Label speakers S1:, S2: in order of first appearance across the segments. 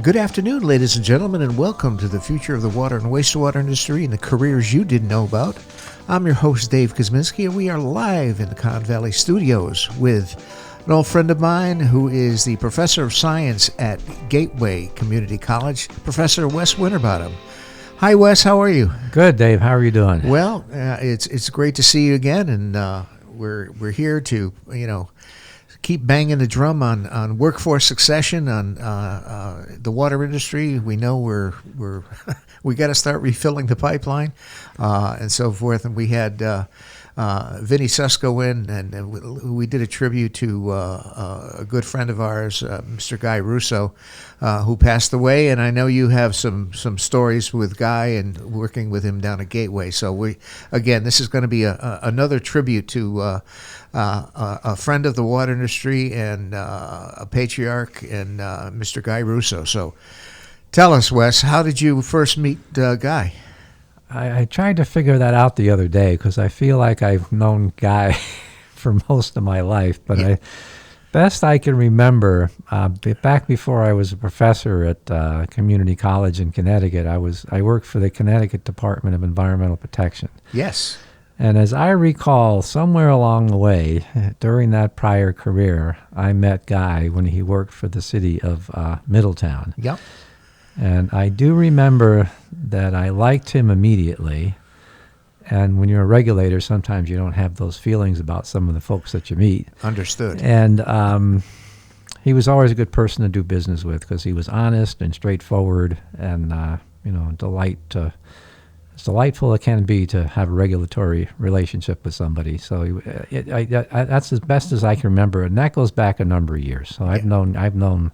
S1: Good afternoon, ladies and gentlemen, and welcome to the future of the water and wastewater industry and the careers you didn't know about. I'm your host, Dave Kosminski, and we are live in the Con Valley studios with an old friend of mine who is the professor of science at Gateway Community College, Professor Wes Winterbottom. Hi, Wes. How are you?
S2: Good, Dave. How are you doing?
S1: Well, it's great to see you again, and we're here to keep banging the drum on workforce succession, on the water industry. We know we got to start refilling the pipeline and so forth. And we had Vinny Susko in, and we did a tribute to a good friend of ours, Mr. Guy Russo, who passed away. And I know you have some stories with Guy and working with him down at Gateway. So this is going to be another tribute to a friend of the water industry and a patriarch, and Mr. Guy Russo. So tell us, Wes, how did you first meet Guy?
S2: I tried to figure that out the other day because I feel like I've known Guy for most of my life. But best I can remember, back before I was a professor at community college in Connecticut, I worked for the Connecticut Department of Environmental Protection.
S1: Yes.
S2: And as I recall, somewhere along the way, during that prior career, I met Guy when he worked for the city of Middletown.
S1: Yep.
S2: And I do remember that I liked him immediately. And when you're a regulator, sometimes you don't have those feelings about some of the folks that you meet. Understood. And he was always a good person to do business with because he was honest and straightforward and, it's delightful it can be to have a regulatory relationship with somebody. So that's as best as I can remember, and that goes back a number of years. So I've known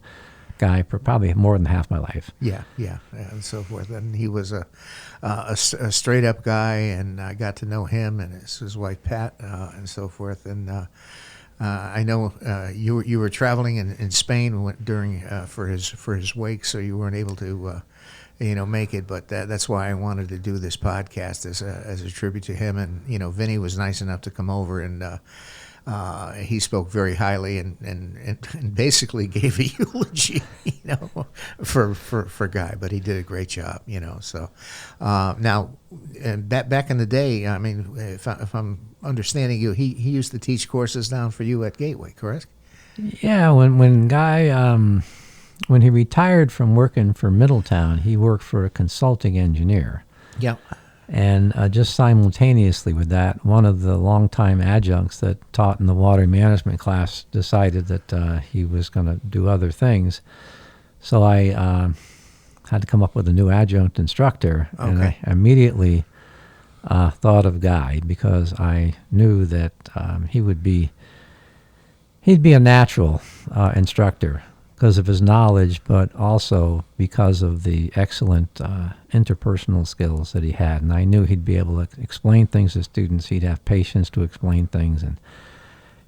S2: Guy for probably more than half my life. Yeah, and so forth. And he was a
S1: straight up guy, and I got to know him and his wife Pat, and so forth. And I know you were traveling in Spain during for his wake, so you weren't able to make it, but that's why I wanted to do this podcast as a tribute to him. And Vinny was nice enough to come over, and he spoke very highly and basically gave a eulogy, for Guy. But he did a great job, So now, back in the day, I mean, if I'm understanding you, he used to teach courses down for you at Gateway, correct?
S2: Yeah, when Guy. When he retired from working for Middletown, he worked for a consulting engineer.
S1: Yep.
S2: And just simultaneously with that, one of the longtime adjuncts that taught in the water management class decided that he was going to do other things. So I had to come up with a new adjunct instructor. Okay. And I immediately thought of Guy because I knew that he'd be a natural instructor, because of his knowledge, but also because of the excellent interpersonal skills that he had. And I knew he'd be able to explain things to students. He'd have patience to explain things. And,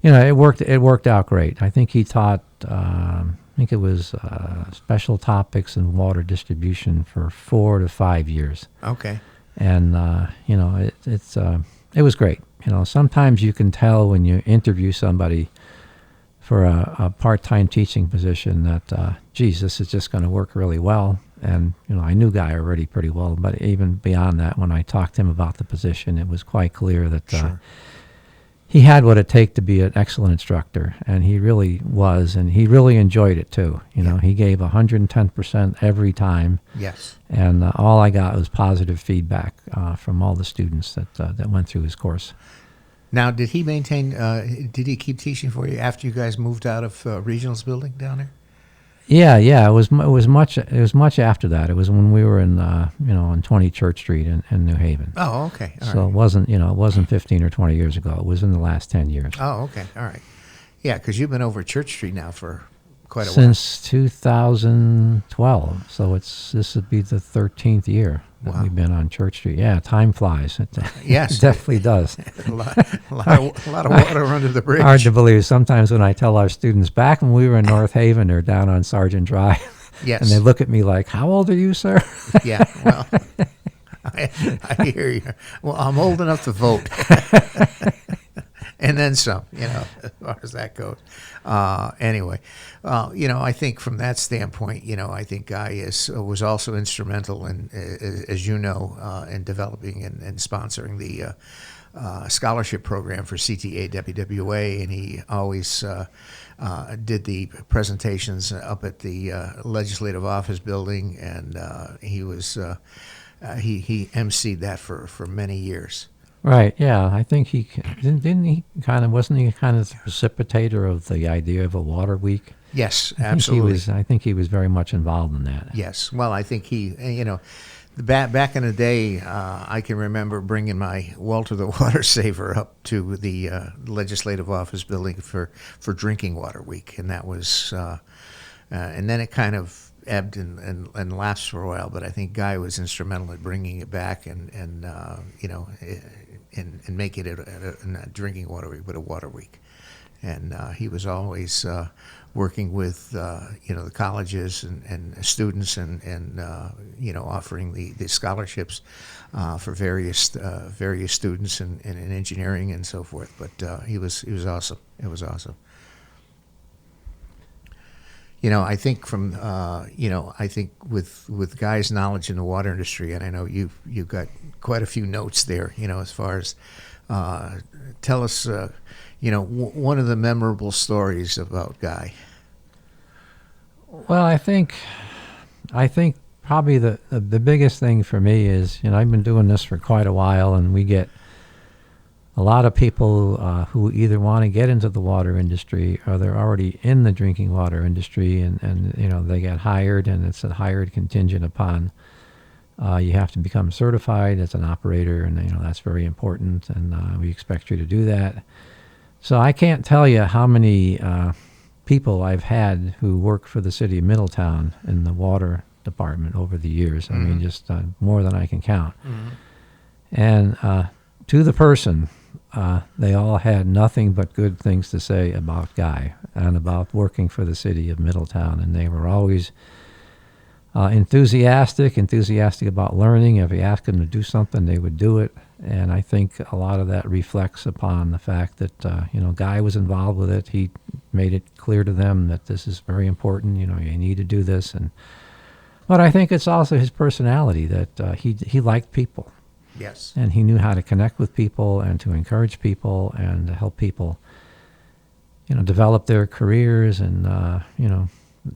S2: it worked out great. I think he taught, it was special topics in water distribution for 4 to 5 years.
S1: Okay.
S2: And, it was great. Sometimes you can tell when you interview somebody for a part-time teaching position that, this is just going to work really well. And, I knew Guy already pretty well, but even beyond that, when I talked to him about the position, it was quite clear that he had what it takes to be an excellent instructor, and he really was, and he really enjoyed it too. He gave 110% every time.
S1: Yes.
S2: And all I got was positive feedback from all the students that went through his course.
S1: Now, did he keep teaching for you after you guys moved out of Regional's building down there?
S2: Yeah. It was much after that. It was when we were in on 20 Church Street in New Haven.
S1: Oh, okay. All
S2: so
S1: right.
S2: It wasn't 15 or 20 years ago. It was in the last 10 years.
S1: Oh, okay. All right. Yeah, because you've been over Church Street now for quite a while.
S2: Since 2012. So this would be the 13th year that we've been on Church Street. Yeah, time flies.
S1: Yes.
S2: It definitely does.
S1: a lot of water under the bridge.
S2: Hard to believe. Sometimes when I tell our students, back when we were in North Haven or down on Sergeant Drive,
S1: yes,
S2: and they look at me like, how old are you, sir?
S1: Yeah, well, I hear you. Well, I'm old enough to vote. and then some, as far as that goes. Anyway, I think from that standpoint, I think Guy was also instrumental in, as you know, in developing and sponsoring the scholarship program for CTA WWA, and he always did the presentations up at the legislative office building, and he emceed that for many years.
S2: Right. Yeah. I think he didn't he kind of wasn't he kind of the precipitator of the idea of a water week.
S1: Yes, absolutely.
S2: I think he was very much involved in that.
S1: Yes. Well, I think he, back in the day, I can remember bringing my Walter the Water Saver up to the legislative office building for Drinking Water Week, and that was, and then it kind of ebbed and lapsed for a while. But I think Guy was instrumental in bringing it back and making it not Drinking Water Week, but a Water Week. And he was always working with the colleges and students and offering the scholarships for various students in engineering and so forth. But he was awesome. It was awesome. I think I think with Guy's knowledge in the water industry, and I know you've got quite a few notes there, as far as tell us, one of the memorable stories about Guy.
S2: Well, I think probably the biggest thing for me is, I've been doing this for quite a while, and we get a lot of people who either want to get into the water industry or they're already in the drinking water industry, and they get hired, and it's a hired contingent upon you have to become certified as an operator, and that's very important, and we expect you to do that. So I can't tell you how many people I've had who work for the city of Middletown in the water department over the years. I mean, just more than I can count. And to the person, they all had nothing but good things to say about Guy and about working for the city of Middletown. And they were always enthusiastic about learning. If you asked them to do something, they would do it. And I think a lot of that reflects upon the fact that, Guy was involved with it. He made it clear to them that this is very important. You need to do this. But I think it's also his personality that he liked people.
S1: Yes.
S2: And he knew how to connect with people and to encourage people and to help people, develop their careers. And,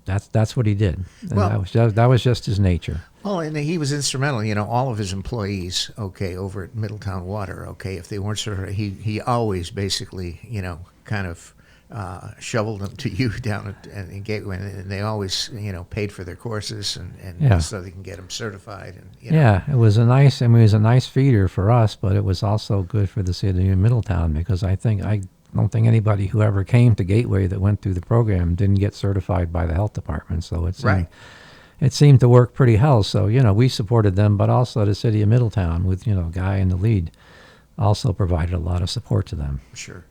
S2: that's what he did. And that was just his nature.
S1: Well, and he was instrumental. All of his employees, over at Middletown Water, if they weren't certified, he always basically, kind of shoveled them to you down at Gateway, and they always, paid for their courses and so they can get them certified. And
S2: yeah, it was a nice feeder for us, but it was also good for the city of Middletown, because I don't think anybody who ever came to Gateway that went through the program didn't get certified by the health department. So it seemed to work pretty well. So, we supported them, but also the city of Middletown with, Guy in the lead also provided a lot of support to them.
S1: Sure.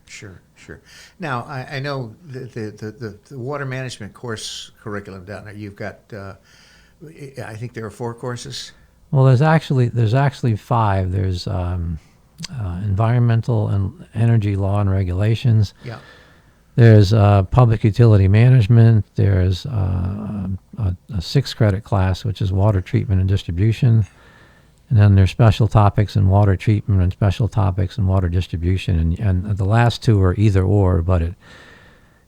S1: Now, I know the water management course curriculum down there, you've got, I think there are 4 courses.
S2: Well, there's actually 5. There's environmental and energy law and regulations.
S1: Yeah.
S2: There's public utility management. There's a 6-credit class, which is water treatment and distribution. And then there's special topics in water treatment and special topics in water distribution. And the last 2 are either or, but it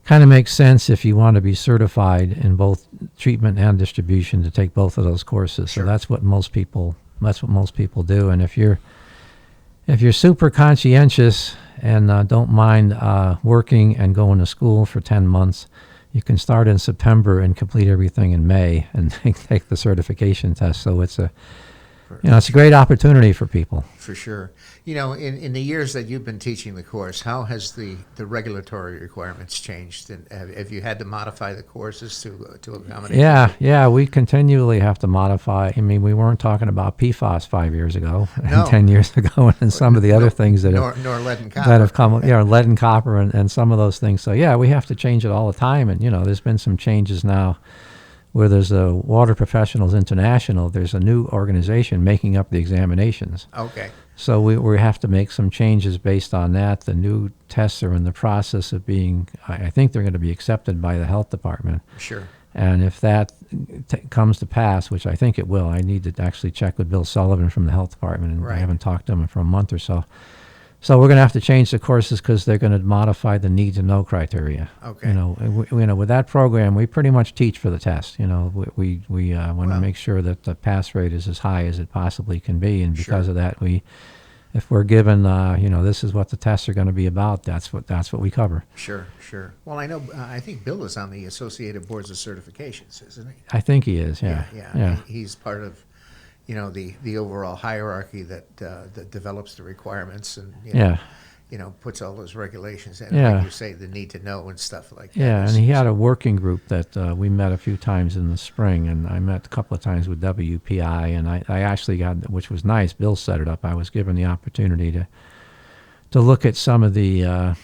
S2: kind of makes sense if you want to be certified in both treatment and distribution to take both of those courses.
S1: Sure.
S2: So that's what most people do. And if you're super conscientious and don't mind working and going to school for 10 months, you can start in September and complete everything in May and take the certification test. So it's a great opportunity for people.
S1: For sure. In the years that you've been teaching the course, how has the regulatory requirements changed? And have you had to modify the courses to accommodate?
S2: Yeah, we continually have to modify. I mean, we weren't talking about PFAS 5 years ago, and 10 years ago, and some of the other things that
S1: nor lead and copper.
S2: that have come, lead and copper, and some of those things. So we have to change it all the time. And there's been some changes now where there's a Water Professionals International, there's a new organization making up the examinations.
S1: Okay.
S2: So we have to make some changes based on that. The new tests are in the process of being, I think they're going to be accepted by the health department.
S1: Sure.
S2: And if that comes to pass, which I think it will, I need to actually check with Bill Sullivan from the health department, and
S1: Right.
S2: I haven't talked to him for a month or so. So we're going to have to change the courses because they're going to modify the need-to-know criteria.
S1: Okay.
S2: With that program, we pretty much teach for the test. We want to
S1: Well.
S2: make sure that the pass rate is as high as it possibly can be, and because
S1: Sure.
S2: of that, if we're given, this is what the tests are going to be about, that's what we cover.
S1: Sure. Well, I know. I think Bill is on the Associated Boards of Certifications, isn't he?
S2: I think he is. Yeah.
S1: Yeah. He's part of, the overall hierarchy that develops the requirements and puts all those regulations in.
S2: Yeah.
S1: Like you say, the need to know and stuff like that.
S2: Yeah, and he had a working group that we met a few times in the spring, and I met a couple of times with WPI, and I actually got, which was nice, Bill set it up. I was given the opportunity to look at some of the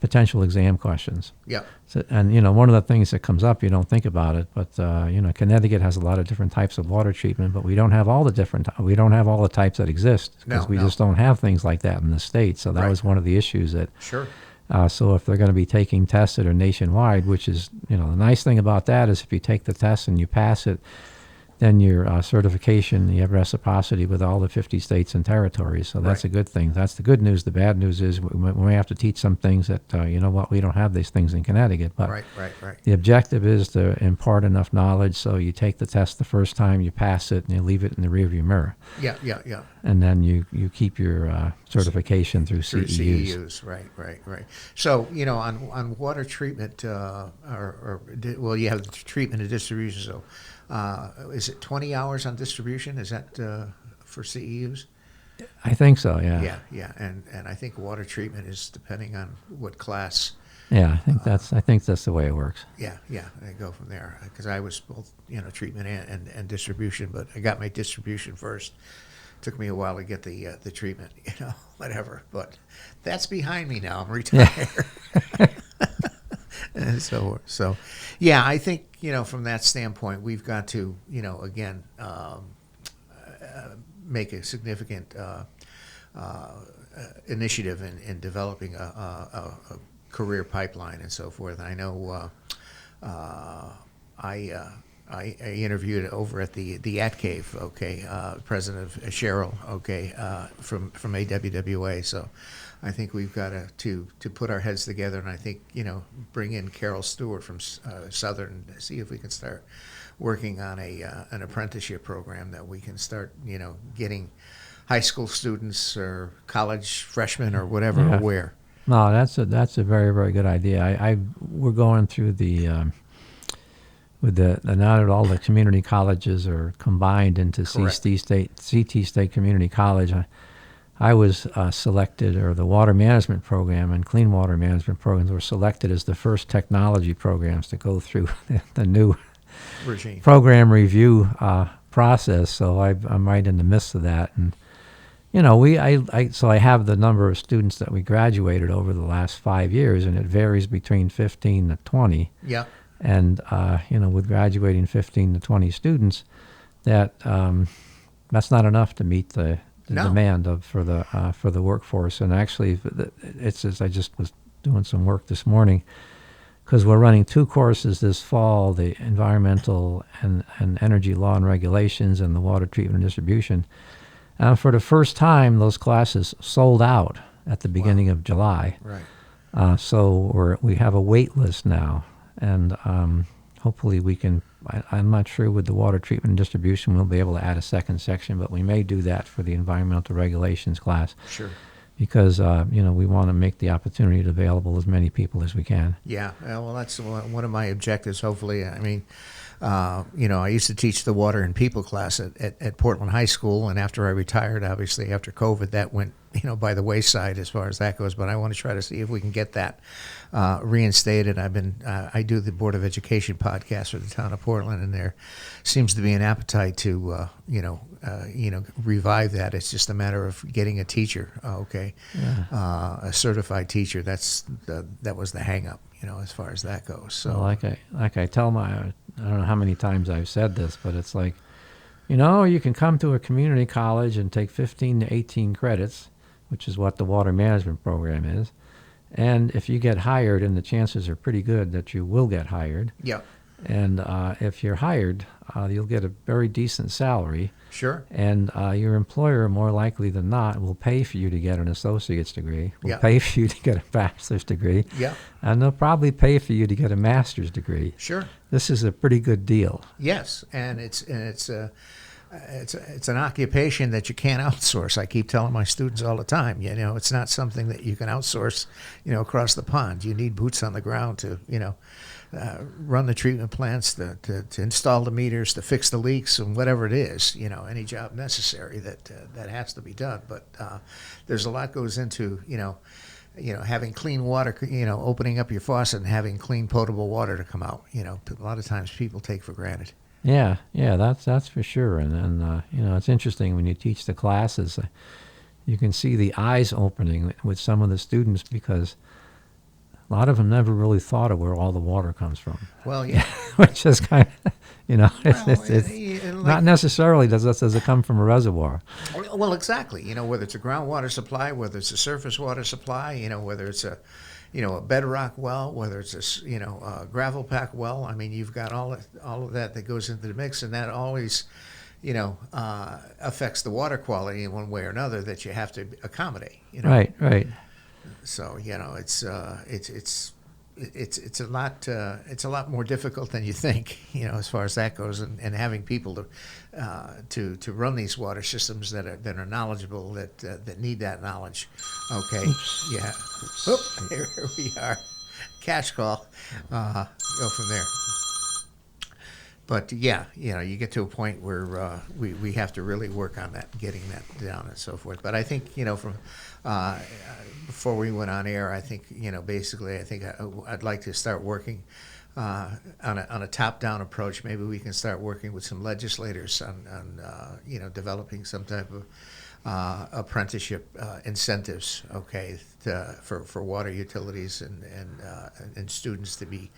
S2: potential exam questions.
S1: Yeah.
S2: So, and one of the things that comes up, you don't think about it, but Connecticut has a lot of different types of water treatment, but we don't have all the types that exist because we just don't have things like that in the state. So that
S1: Right.
S2: was one of the issues that.
S1: Sure.
S2: So if they're going to be taking tests that are nationwide, which is, the nice thing about that is if you take the test and you pass it, then your certification, you have reciprocity with all the 50 states and territories. So that's
S1: Right.
S2: a good thing. That's the good news. The bad news is we have to teach some things that, we don't have these things in Connecticut. But
S1: Right.
S2: the objective is to impart enough knowledge so you take the test the first time, you pass it, and you leave it in the rearview mirror.
S1: Yeah.
S2: And then you keep your certification through
S1: Through
S2: CEUs.
S1: Right. So, on water treatment, you have the treatment and distribution. So, is it 20 hours on distribution? Is that for CEUs?
S2: I think so, yeah.
S1: Yeah. And I think water treatment is depending on what class.
S2: Yeah, I think that's the way it works.
S1: Yeah. I go from there because I was both, treatment and distribution, but I got my distribution first. Took me a while to get the treatment, whatever. But that's behind me now. I'm retired. And so, yeah, I think, from that standpoint, we've got to, again, make a significant initiative in developing a career pipeline and so forth. I know I interviewed over at the At Cave, President of Cheryl, from AWWA. So I think we've got to put our heads together, and I think bring in Carol Stewart from Southern, see if we can start working on an apprenticeship program that we can start getting high school students or college freshmen or whatever aware.
S2: No, that's a very, very good idea. We're going through the now that all the community colleges are combined into CT State Community College. I was selected, or the water management program and clean water management programs were selected as the first technology programs to go through the new
S1: regime
S2: program review process. So I'm right in the midst of that, and so I have the number of students that we graduated over the last 5 years, and it varies between 15 to 20.
S1: Yeah.
S2: And with graduating 15 to 20 students, that's not enough to meet the demand for the workforce. And actually, it's as I just was doing some work this morning, because we're running 2 courses this fall: the environmental and energy law and regulations, and the water treatment and distribution. For the first time, those classes sold out at the beginning of July.
S1: Right.
S2: So we have a wait list now, and hopefully we can. I'm not sure with the water treatment and distribution we'll be able to add a second section, but we may do that for the environmental regulations class.
S1: Sure.
S2: Because we want to make the opportunity available as many people as we can.
S1: Yeah. Well, that's one of my objectives. Hopefully, I mean. I used to teach the water and people class at Portland High School, and after I retired, obviously after COVID, that went by the wayside as far as that goes. But I want to try to see if we can get that reinstated. I do the Board of Education podcast for the town of Portland, and there seems to be an appetite to revive that. It's just a matter of getting a teacher, a certified teacher. That was the hang up, as far as that goes. So
S2: well, like I tell I don't know how many times I've said this, but it's like, you can come to a community college and take 15 to 18 credits, which is what the water management program is. And if you get hired, and the chances are pretty good that you will get hired,
S1: Yeah.
S2: and if you're hired, you'll get a very decent salary.
S1: Sure.
S2: And your employer, more likely than not, will pay for you to get an associate's degree, will
S1: Yeah.
S2: pay for you to get a bachelor's degree,
S1: Yeah.
S2: and they'll probably pay for you to get a master's degree.
S1: Sure.
S2: This is a pretty good deal.
S1: Yes, and it's an occupation that you can't outsource. I keep telling my students all the time, it's not something that you can outsource, across the pond. You need boots on the ground to, run the treatment plants, to install the meters, to fix the leaks, and whatever it is, any job necessary that has to be done. But there's a lot goes into, having clean water, opening up your faucet and having clean potable water to come out. A lot of times people take for granted.
S2: Yeah, that's for sure. And it's interesting when you teach the classes, you can see the eyes opening with some of the students because a lot of them never really thought of where all the water comes from.
S1: Well, yeah.
S2: Which is kind of, it's
S1: like,
S2: not necessarily does it come from a reservoir.
S1: Well, exactly. Whether it's a groundwater supply, whether it's a surface water supply, whether it's a bedrock well, whether it's a gravel pack well. I mean, you've got all of that goes into the mix, and that always, affects the water quality in one way or another that you have to accommodate.
S2: Right.
S1: So it's a lot more difficult than you think, as far as that goes, and having people to run these water systems that are knowledgeable, that need that knowledge. Okay.
S2: Oops.
S1: Yeah. Oop, here we are. Cash call. Go from there. But yeah, you get to a point where we have to really work on that, getting that down and so forth. But I think from before we went on air, I think basically I think I'd like to start working on a top-down approach. Maybe we can start working with some legislators on developing some type of apprenticeship incentives, okay, for water utilities and students to be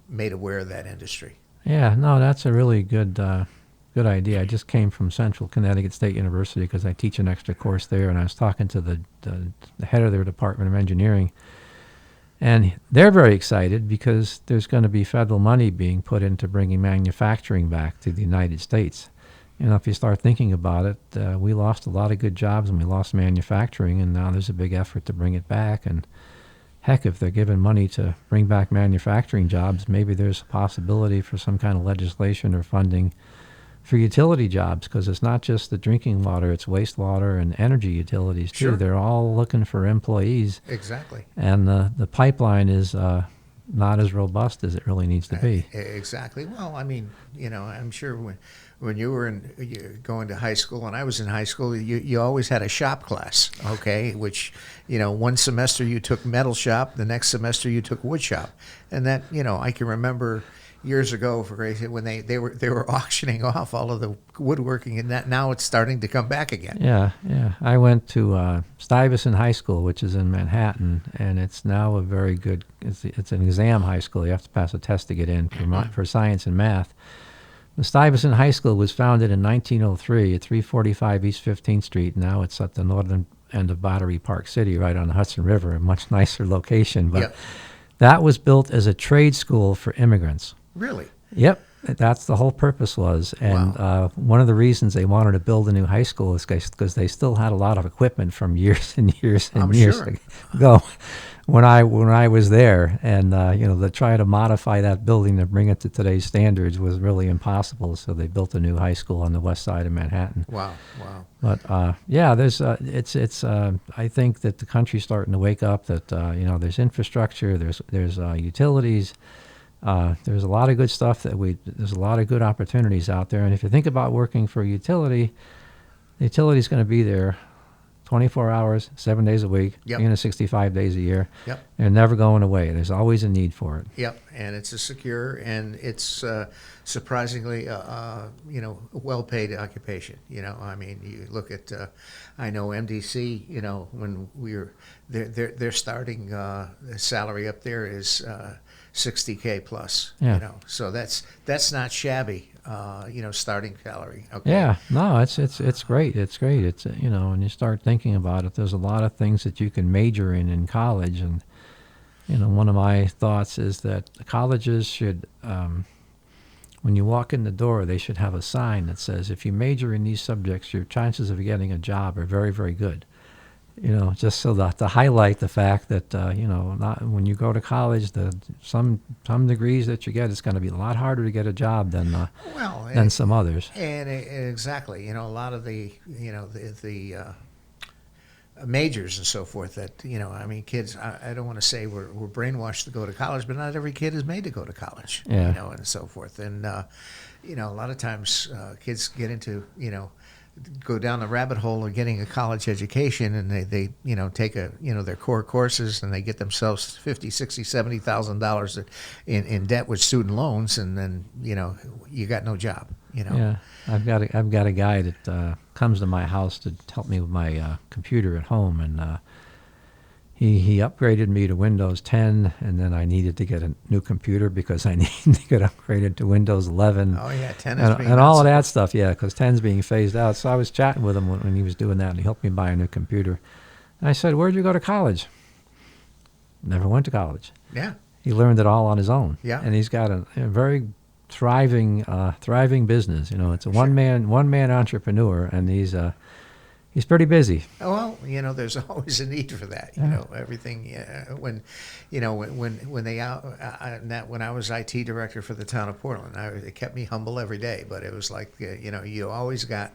S1: made aware of that industry.
S2: Yeah, no, that's a really good idea. I just came from Central Connecticut State University because I teach an extra course there, and I was talking to the head of their Department of Engineering, and they're very excited because there's going to be federal money being put into bringing manufacturing back to the United States. If you start thinking about it, we lost a lot of good jobs and we lost manufacturing, and now there's a big effort to bring it back. And heck, if they're given money to bring back manufacturing jobs, maybe there's a possibility for some kind of legislation or funding for utility jobs, because it's not just the drinking water, it's wastewater and energy utilities too.
S1: Sure.
S2: They're all looking for employees.
S1: Exactly.
S2: And the pipeline is not as robust as it really needs to be.
S1: Exactly. Well, I mean, I'm sure when you were going to high school, and I was in high school, you always had a shop class, okay, which, one semester you took metal shop, the next semester you took wood shop. And that, I can remember years ago when they were auctioning off all of the woodworking, and that now it's starting to come back again.
S2: Yeah. I went to Stuyvesant High School, which is in Manhattan, and it's now a very good, it's an exam high school. You have to pass a test to get in for science and math. The Stuyvesant High School was founded in 1903 at 345 East 15th Street. Now it's at the northern end of Battery Park City, right on the Hudson River, a much nicer location. But that was built as a trade school for immigrants.
S1: Really?
S2: Yep. That's the whole purpose was. And one of the reasons they wanted to build a new high school is because they still had a lot of equipment from years and years and years ago when I was there. And, to try to modify that building to bring it to today's standards was really impossible. So they built a new high school on the west side of Manhattan.
S1: Wow.
S2: But, there's, I think that the country's starting to wake up that, there's infrastructure, there's utilities. There's a lot of good stuff there's a lot of good opportunities out there. And if you think about working for a utility, the utility's going to be there 24 hours, 7 days a week, 365 days a year.
S1: Yep.
S2: They're never going away. There's always a need for it.
S1: Yep. And it's a secure and it's surprisingly, well-paid occupation. I mean, you look at, I know MDC, when their starting salary up there is 60K plus.
S2: Yeah.
S1: You know, so that's not shabby. You know, starting salary. Okay.
S2: Yeah, no, it's great. It's great. It's you know, when you start thinking about it, there's a lot of things that you can major in college, and you know, one of my thoughts is that colleges should, when you walk in the door, they should have a sign that says, if you major in these subjects, your chances of getting a job are very, very good. You know, just so that to highlight the fact that you know, not when you go to college, some degrees that you get, it's going to be a lot harder to get a job than some others.
S1: And exactly, you know, a lot of the majors and so forth that, you know, I mean, kids, I don't want to say we're brainwashed to go to college, but not every kid is made to go to college.
S2: Yeah.
S1: You know, and so forth. And you know, a lot of times kids get into, you know, go down the rabbit hole of getting a college education, and they you know, take their core courses, and they get themselves $50,000, $60,000, $70,000 in debt with student loans, and then, you know, you got no job, you know.
S2: Yeah, I've got a guy that comes to my house to help me with my computer at home, and he upgraded me to Windows 10, and then I needed to get a new computer because I needed to get upgraded to Windows 11.
S1: Oh yeah, 10 is being
S2: and all of that stuff, yeah, because 10's being phased out. So I was chatting with him when he was doing that, and he helped me buy a new computer. And I said, "Where'd you go to college?" Never went to college.
S1: Yeah.
S2: He learned it all on his own.
S1: Yeah.
S2: And he's got a very thriving business. You know, it's a one man entrepreneur, and he's pretty busy.
S1: Well, you know, there's always a need for that. You know, everything. When, you know, when they when I was IT director for the town of Portland, it kept me humble every day. But it was like, you know, you always got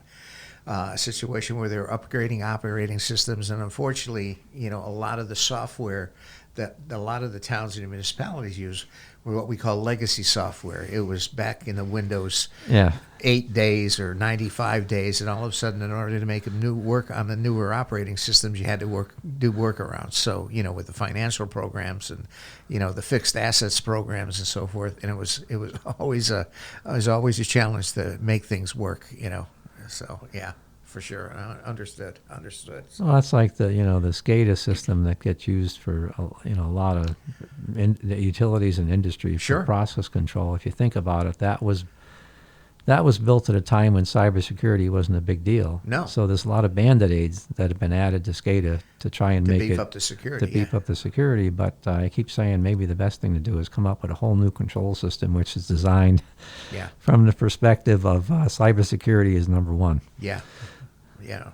S1: a situation where they're upgrading operating systems, and unfortunately, you know, a lot of the software that a lot of the towns and municipalities use were what we call legacy software. It was back in the Windows 8 days or 95 days, and all of a sudden, in order to make a new work on the newer operating systems, you had to do workarounds. So, you know, with the financial programs and, you know, the fixed assets programs and so forth, and it was always a challenge to make things work. You know, so yeah. For sure, understood.
S2: Well, that's like the SCADA system that gets used for a lot of the utilities and industry for process control. If you think about it, that was built at a time when cybersecurity wasn't a big deal.
S1: No.
S2: So there's a lot of band-aids that have been added to SCADA to try and
S1: beef up the security.
S2: But I keep saying maybe the best thing to do is come up with a whole new control system which is designed from the perspective of cybersecurity is number one.
S1: Yeah. Yeah.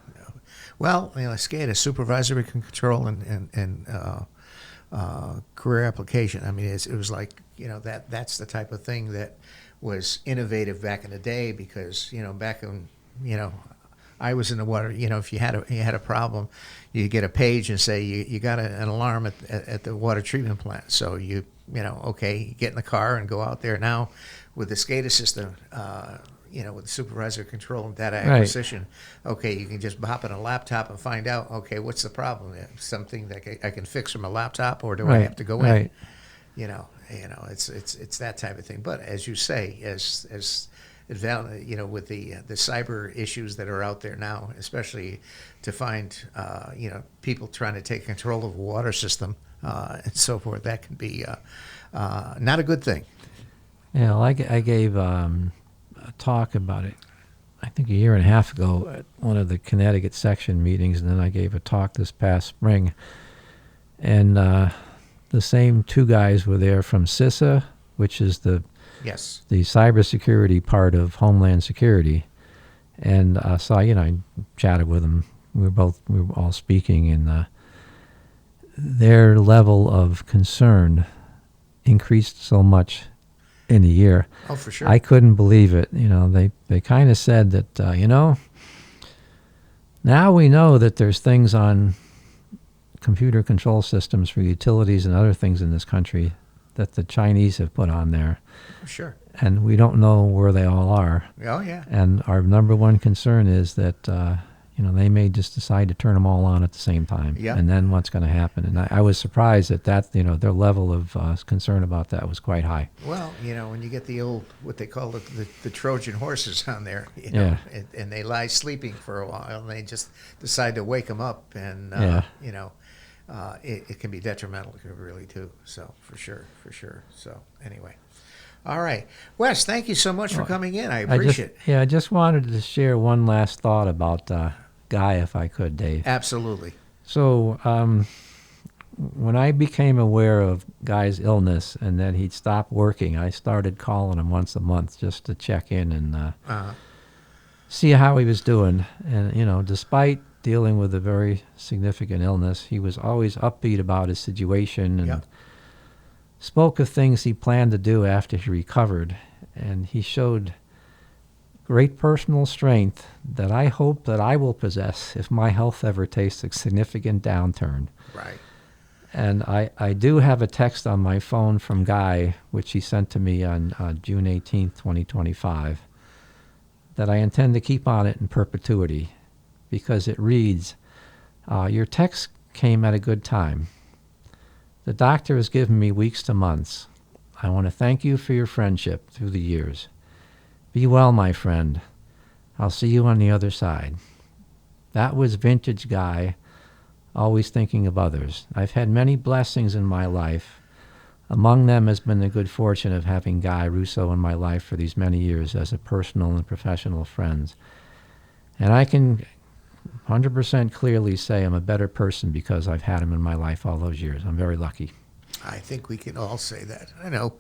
S1: Well, you know, SCADA, supervisory control and career application. I mean, it was like, you know, that's the type of thing that was innovative back in the day, because, you know, back in, you know, I was in the water. You know, if you had a problem, you get a page and say you got an alarm at the water treatment plant. So you get in the car and go out there. Now with the SCADA system, you know, with supervisor control and data acquisition, okay, you can just hop on a laptop and find out, okay, what's the problem? Something that I can fix from a laptop, or do I have to go in? You know, it's that type of thing. But as you say, as you know, with the cyber issues that are out there now, especially to find you know, people trying to take control of a water system and so forth, that can be not a good thing.
S2: Yeah, well, I gave a talk about it, I think a year and a half ago at one of the Connecticut section meetings, and then I gave a talk this past spring, and the same two guys were there from CISA, which is the cybersecurity part of Homeland Security, and so I chatted with them. We were all speaking, and their level of concern increased so much in a year.
S1: Oh, for sure.
S2: I couldn't believe it. You know, they kind of said that, you know, now we know that there's things on computer control systems for utilities and other things in this country that the Chinese have put on there.
S1: Sure.
S2: And we don't know where they all are.
S1: Oh, yeah.
S2: And our number one concern is that, you know, they may just decide to turn them all on at the same time.
S1: Yeah.
S2: And then what's going to happen? And I was surprised that, you know, their level of concern about that was quite high.
S1: Well, you know, when you get the old, what they call the Trojan horses on there, you know, and they lie sleeping for a while, and they just decide to wake them up, and, you know, it can be detrimental, really, too. So, for sure. So, anyway. All right. Wes, thank you so much for coming in. I appreciate it.
S2: Yeah, I just wanted to share one last thought about Guy, if I could, Dave.
S1: Absolutely.
S2: So, when I became aware of Guy's illness and that he'd stopped working, I started calling him once a month just to check in and see how he was doing. And, despite dealing with a very significant illness, he was always upbeat about his situation and spoke of things he planned to do after he recovered. And he showed great personal strength that I hope that I will possess if my health ever takes a significant downturn.
S1: Right.
S2: And I do have a text on my phone from Guy, which he sent to me on June 18th, 2025, that I intend to keep on it in perpetuity, because it reads, your text came at a good time. The doctor has given me weeks to months. I want to thank you for your friendship through the years. Be well, my friend. I'll see you on the other side. That was vintage Guy, always thinking of others. I've had many blessings in my life. Among them has been the good fortune of having Guy Russo in my life for these many years as a personal and professional friend. And I can 100% clearly say I'm a better person because I've had him in my life all those years. I'm very lucky.
S1: I think we can all say that. I know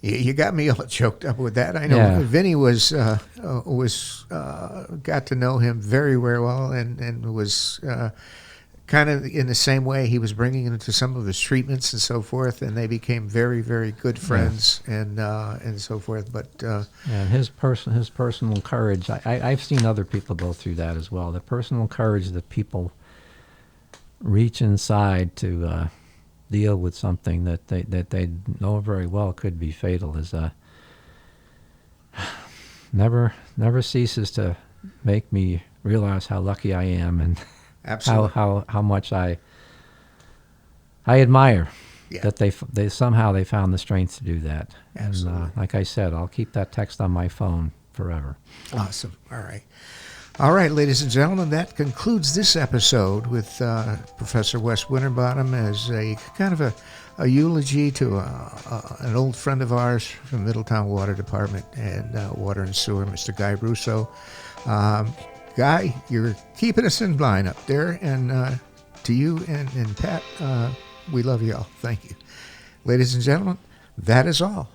S1: you got me all choked up with that. I know Vinny was got to know him very, very well, and was kind of in the same way. He was bringing him to some of his treatments and so forth, and they became very, very good friends and so forth. But
S2: and his personal courage. I've seen other people go through that as well. The personal courage that people reach inside to deal with something that they know very well could be fatal is never ceases to make me realize how lucky I am and
S1: absolutely
S2: how much I admire that they somehow found the strength to do that.
S1: Absolutely.
S2: And like I said, I'll keep that text on my phone forever.
S1: Awesome. All right, ladies and gentlemen, that concludes this episode with Professor Wes Winterbottom as a kind of a eulogy to an old friend of ours from Middletown Water Department and Water and Sewer, Mr. Guy Russo. Guy, you're keeping us in line up there, and to you and Pat, we love you all. Thank you. Ladies and gentlemen, that is all.